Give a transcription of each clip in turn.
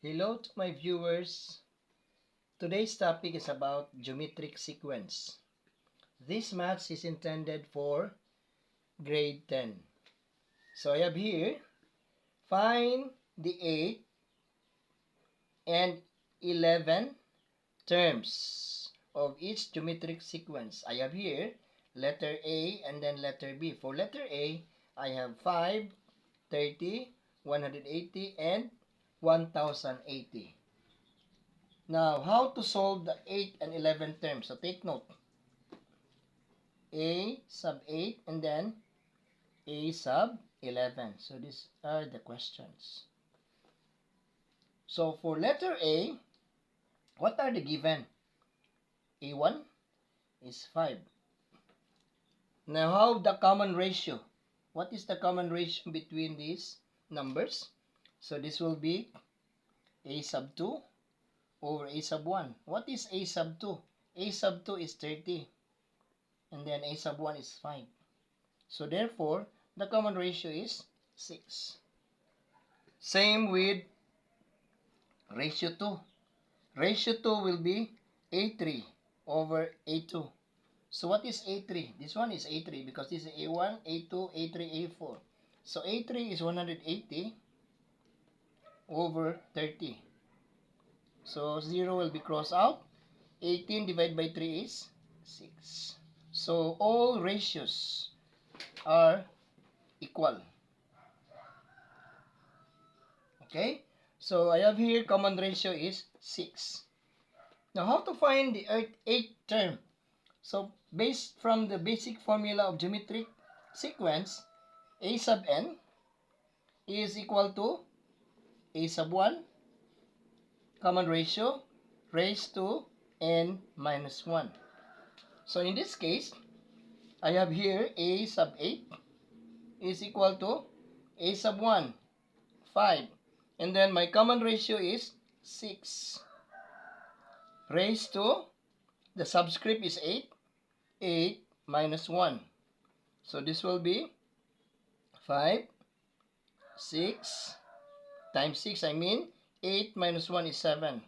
Hello to my viewers. Today's topic is about geometric sequence. This maths is intended for grade 10. So I have here, find the 8 and 11 terms of each geometric sequence. I have here letter A and then letter B. For letter A, I have 5, 30, 180, and 1080. Now, how to solve the 8 and 11 terms? So, take note. A sub 8 and then A sub 11. So, these are the questions. So, for letter A, what are the given? A1 is 5. Now, how the common ratio? What is the common ratio between these numbers? So, this will be A sub 2 over A sub 1. What is A sub 2? A sub 2 is 30. And then A sub 1 is 5. So therefore, the common ratio is 6. Same with ratio 2. Ratio 2 will be A3 over A2. So what is A3? This one is A3 because this is A1, A2, A3, A4. So A3 is 180 over 30. So 0 will be crossed out. 18 divided by 3 is 6. So all ratios are equal. Okay? So I have here common ratio is 6. Now how to find the 8th term? So based from the basic formula of geometric sequence, A sub n is equal to A sub 1 common ratio raised to n minus 1. So in this case, I have here A sub 8 is equal to A sub 1, 5. And then my common ratio is 6. Raised to, the subscript is 8. 8 minus 1. So this will be 5, 6, times 6, 8 minus 1 is 7.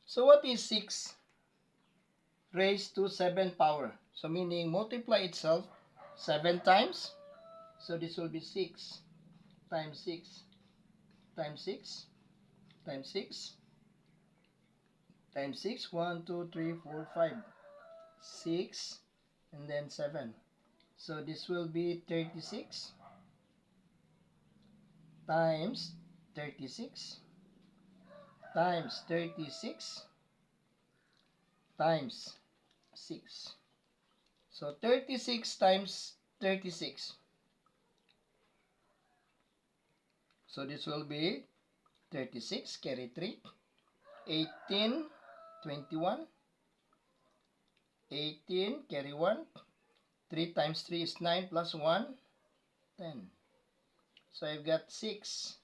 So what is 6 raised to 7 power? So meaning multiply itself 7 times. So this will be 6 times 6 times 6 times 6 times 6. 1, 2, 3, 4, 5. 6 and then 7. So this will be 36 times 36 times 36 times 6. So 36 times 36. So this will be 36, carry 3. 18, 21. 18, carry 1. 3 times 3 is 9 plus 1, 10. So I've got 6,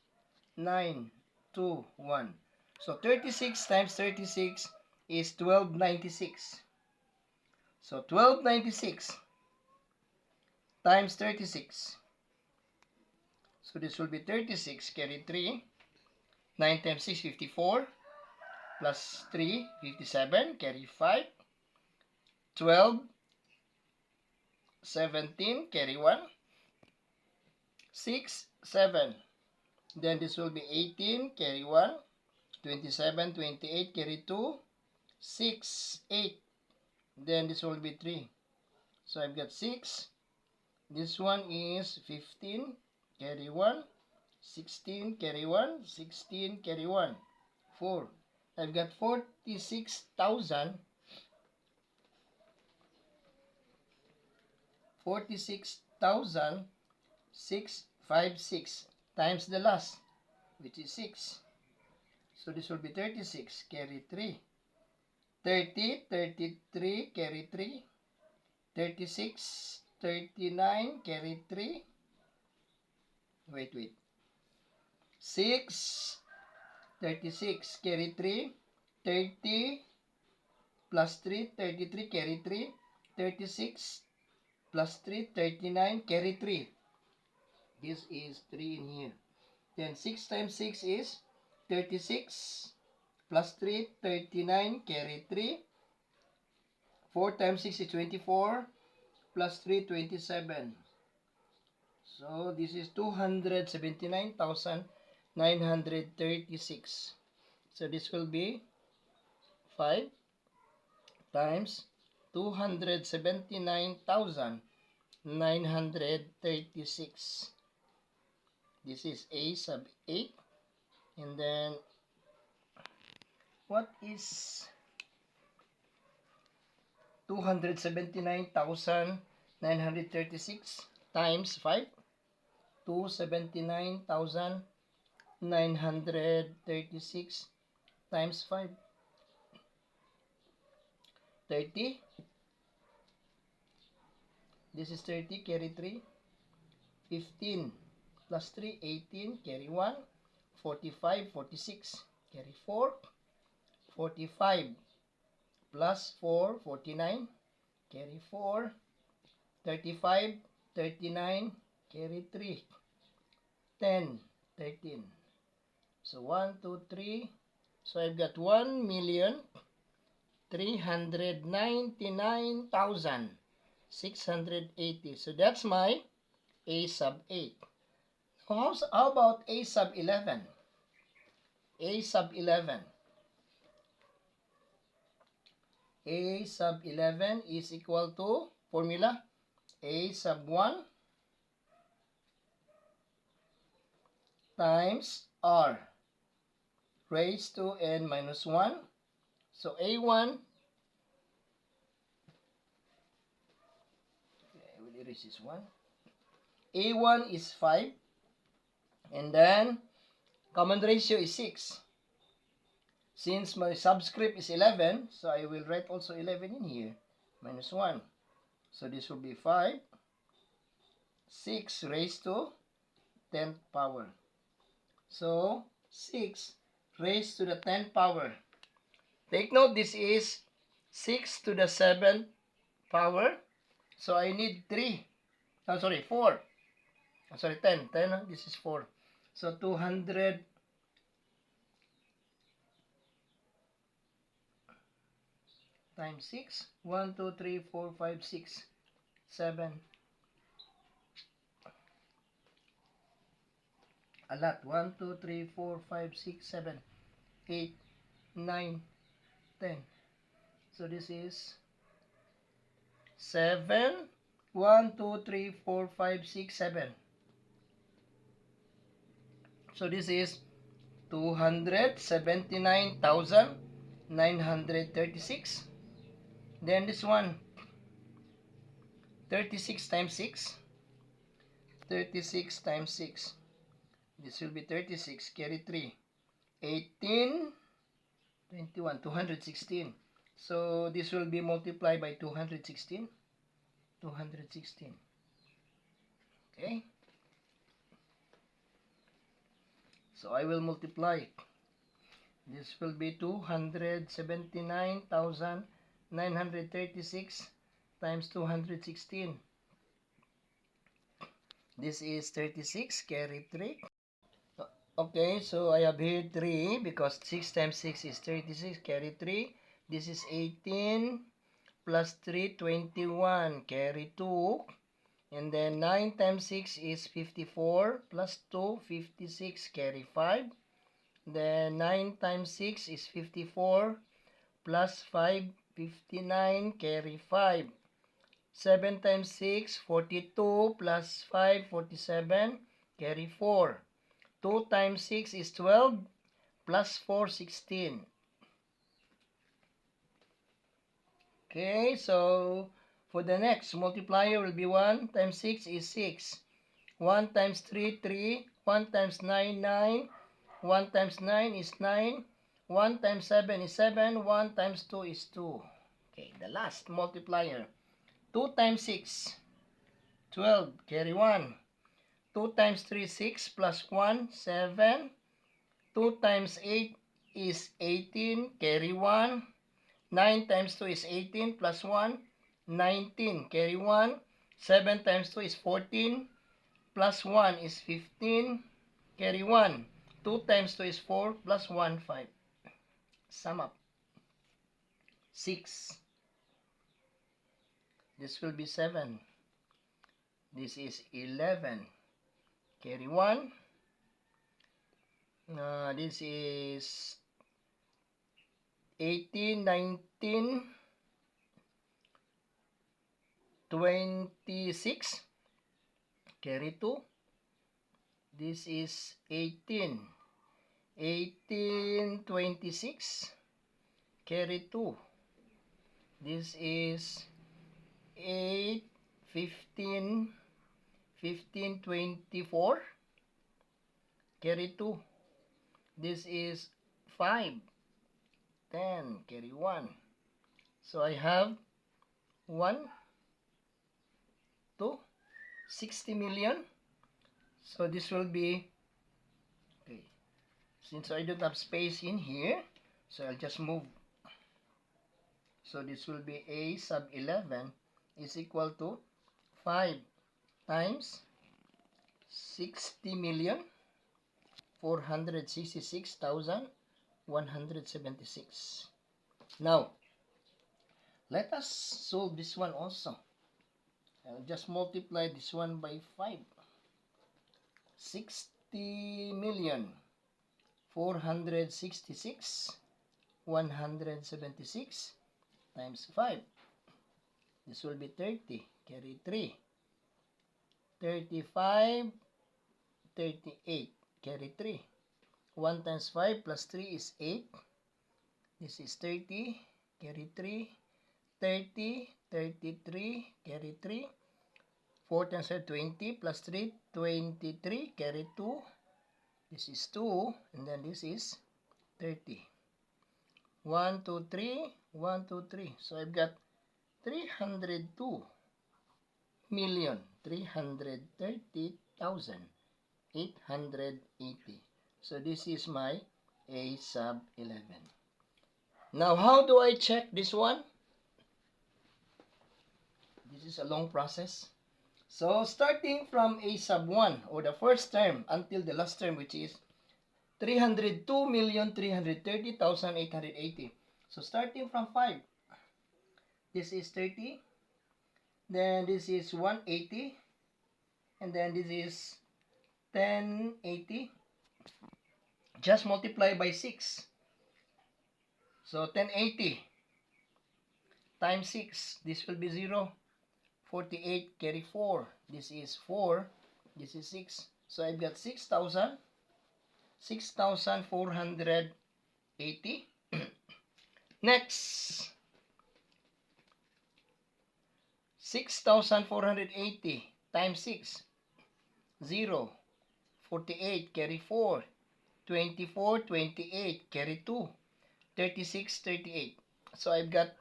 9, 2, 1. So 36 times 36 is 1296. So 1296 times 36. So this will be 36, carry 3. 9 times 6, 54. Plus 3, 57, carry 5. 12, 17, carry 1. 6, 7. Then this will be 18, carry 1. 27, 28, carry 2. 6, 8. Then this will be 3. So I've got 6. This one is 15, carry 1. 16, carry 1. 16, carry 1. 4. I've got 46,656 times the last, which is 6. So this will be 36, carry 3. 30, 33, carry 3. 36, 39, carry 3. Wait. 6, 36, carry 3. 30 plus 3, 33, carry 3. 36 plus 3, 39, carry 3. This is 3 in here. Then 6 times 6 is 36 plus 3, 39, carry 3. 4 times 6 is 24, plus 3, 27. So, this is 279,936. So, this will be 5 times 279,936. This is A sub 8. And then, what is 279,936 times 5? 279,936 times 5. 30. This is 30, carry 3. 15 plus 3, 18, carry 1. 45, 46, carry 4. 45 plus 4, 49, carry 4. 35, 39, carry 3. 10, 13. So 1, 2, 3. So I've got 1,399,680. So that's my A sub 8. How about A sub 11? A sub 11. A sub 11 is equal to formula A sub 1 times R raised to n minus 1. So A1, okay, I will erase this one. A1 is 5, and then common ratio is 6. Since my subscript is 11, so I will write also 11 in here, minus 1. So this will be 5, 6 raised to 10th power. So 6 raised to the 10th power. Take note, this is 6 to the 7th power. So I need 3. Oh, sorry, 4. Oh, sorry, 10. 10, this is 4. So 200 times 6. 1, 2, 3, 4, 5, 6, 7. A lot. 1, 2, 3, 4, 5, 6, 7, 8, 9, 10. So this is 7. 1, 2, 3, 4, 5, 6, 7. So this is 279,936. Then this one, 36 times 6. 36 times 6. This will be 36. Carry 3. 18, 21, 216. So this will be multiplied by 216. 216. Okay. So I will multiply. This will be 279,936 times 216. This is 36, carry 3. Okay, so I have here 3 because 6 times 6 is 36, carry 3. This is 18 plus 3, 21, carry 2. And then 9 times 6 is 54 plus 2, 56, carry 5. Then 9 times 6 is 54 plus 5, 59, carry 5. 7 times 6, 42 plus 5, 47, carry 4. 2 times 6 is 12 plus 4, 16. Okay, so for the next multiplier will be 1 times 6 is 6. 1 times 3, 3. 1 times 9, 9. 1 times 9 is 9. 1 times 7 is 7. 1 times 2 is 2. Okay, the last multiplier. 2 times 6, 12. Carry 1. 2 times 3, 6. Plus 1, 7. 2 times 8 is 18. Carry 1. 9 times 2 is 18. Plus 1, 19. Carry 1. 7 times 2 is 14. Plus 1 is 15. Carry 1. 2 times 2 is 4 plus 1, 5. Sum up. 6. This will be 7. This is 11. Carry 1. This is 18, 19, 26. Carry 2. This is 18. 18, 26. Carry 2. This is 8, 15, 15, 24. Carry 2. This is 5, 10. Carry 1. So I have 1, 2, 60 million. So this will be, okay, since I don't have space in here, so I'll just move. So this will be A sub 11 is equal to 5 times 60 million 466,176. Now, let us solve this one also. I'll just multiply this one by 5. 60 million 466,176 times 5. This will be 30. Carry 3. 35, 38. Carry 3. 1 times 5 plus 3 is 8. This is 30. Carry 3. 30, 33. Carry 3. 4 times 5, 20 plus 3, 23. Carry 2. This is 2. And then this is 30. 1, 2, 3. 1, 2, 3. So I've got 302,330,880. So this is my A sub 11. Now, how do I check this one? This is a long process. So, starting from A sub 1, or the first term, until the last term, which is 302,330,880. So, starting from 5, this is 30, then this is 180, and then this is 1080. Just multiply by 6. So, 1080 times 6, this will be 0. 48, carry 4. This is 4. This is 6. So, I've got 6,480. Next, 6,480 times 6. 0. 48, carry 4. 24, 28, carry 2. 36, 38. So, I've got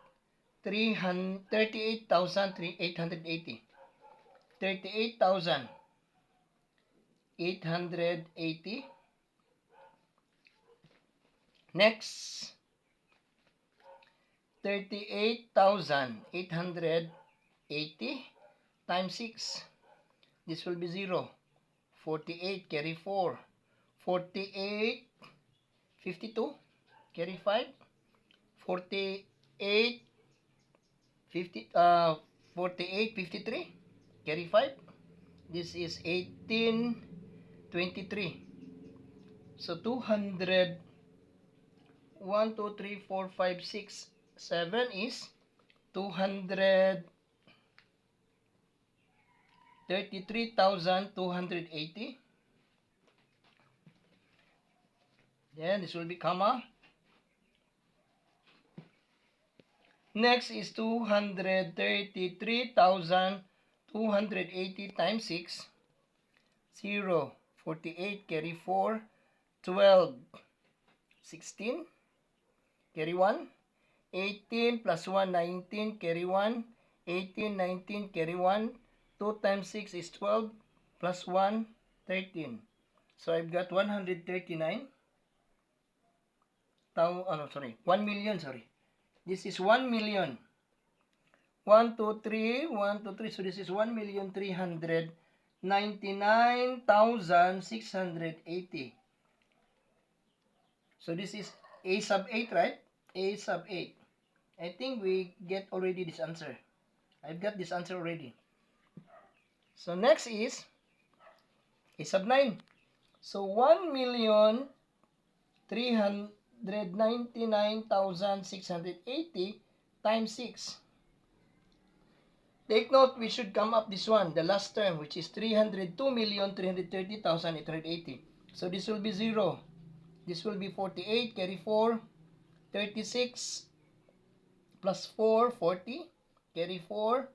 38,880. 38,880. Next, 38,880 times 6. This will be 0. 48, carry 4. 48, 52, carry 5. 48, 48, 53, carry 5. This is 18, 23. So 200, 1, 2, 3, 4, 5, 6, 7 is 233,280. Then this will be comma. Next is 233,280 times 6. 0. 48, carry 4. 12. 16. Carry 1. 18 plus 1, 19. Carry 1. 18, 19. Carry 1. 2 times 6 is 12. Plus 1, 13. So I've got 139. 1 million, sorry. This is 1 million. 1, 2, 3, 1, 2, 3. So this is 1,399,680. So this is A sub 8, right? A sub 8. I think we get already this answer. I've got this answer already. So next is A sub 9. So 1,399,680 times 6. Take note, we should come up this one, the last term, which is 302,330,880. So this will be 0. This will be 48, carry 4, 36, plus 4, 40, carry 4,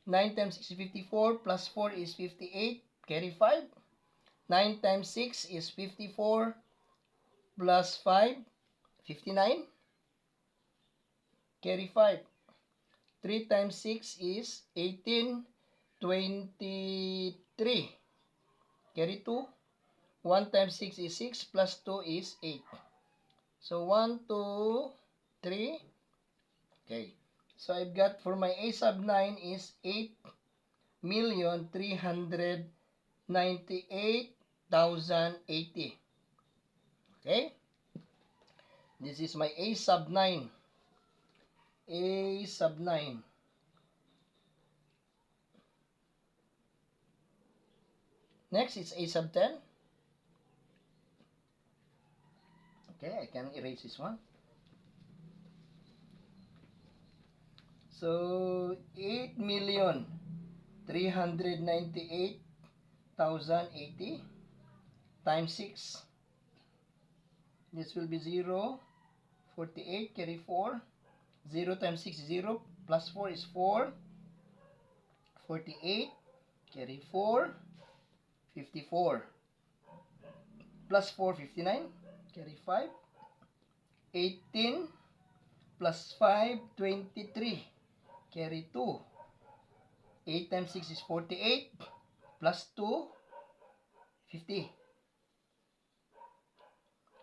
9 times 6 is 54, plus 4 is 58, carry 5, 9 times 6 is 54, plus 5, 59, carry 5, 3 times 6 is 18, 23, carry 2, 1 times 6 is 6, plus 2 is 8. So 1, 2, 3. Okay. So I've got for my A sub 9 is 8,398,080. Okay. This is my A sub 9. A sub 9. Next is A sub 10. Okay, I can erase this one. So 8,398,080 times 6. This will be 0, 48, carry 4. 0 times 6 is 0, plus 4 is 4. 48, carry 4. 54. Plus 4, 59. Carry 5. 18. Plus 5, 23. Carry 2. 8 times 6 is 48. Plus 2, 50.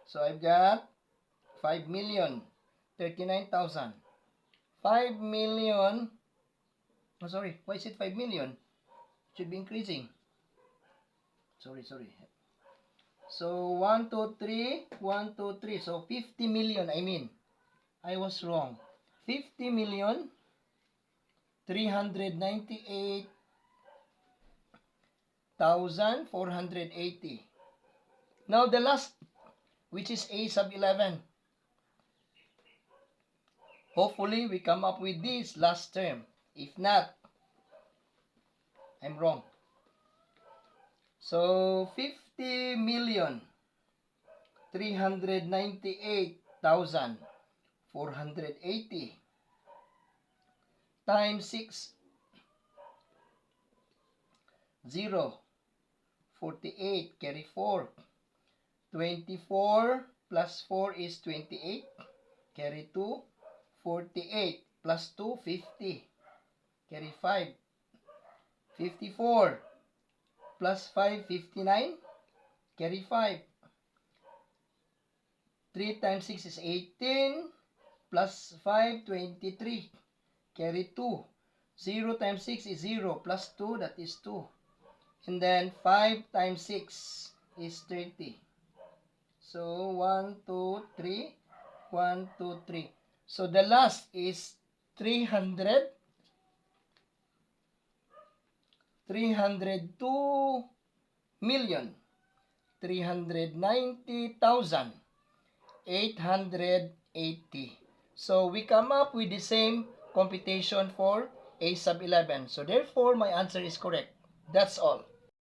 So I've got 5,039,000. 5 million. Oh, sorry. Why is it 5 million? It should be increasing. Sorry. So 1, 2, 3. 1, 2, 3. So 50 million, I mean. I was wrong. 50,398,480. Now the last, which is A sub 11. Hopefully we come up with this last term. If not, I'm wrong. So 50,398,480 times 6, 0, 48, carry 4, 24 plus 4 is 28, carry 2, 48 plus 2, 50, carry 5, 54 plus 5, 59, carry 5, 3 times 6 is 18, plus 5, 23, carry 2, 0 times 6 is 0, plus 2, that is 2, and then 5 times 6 is 30. So 1, 2, 3, 1, 2, 3. So the last is 390,880. So we come up with the same computation for A sub 11. So therefore, my answer is correct. That's all.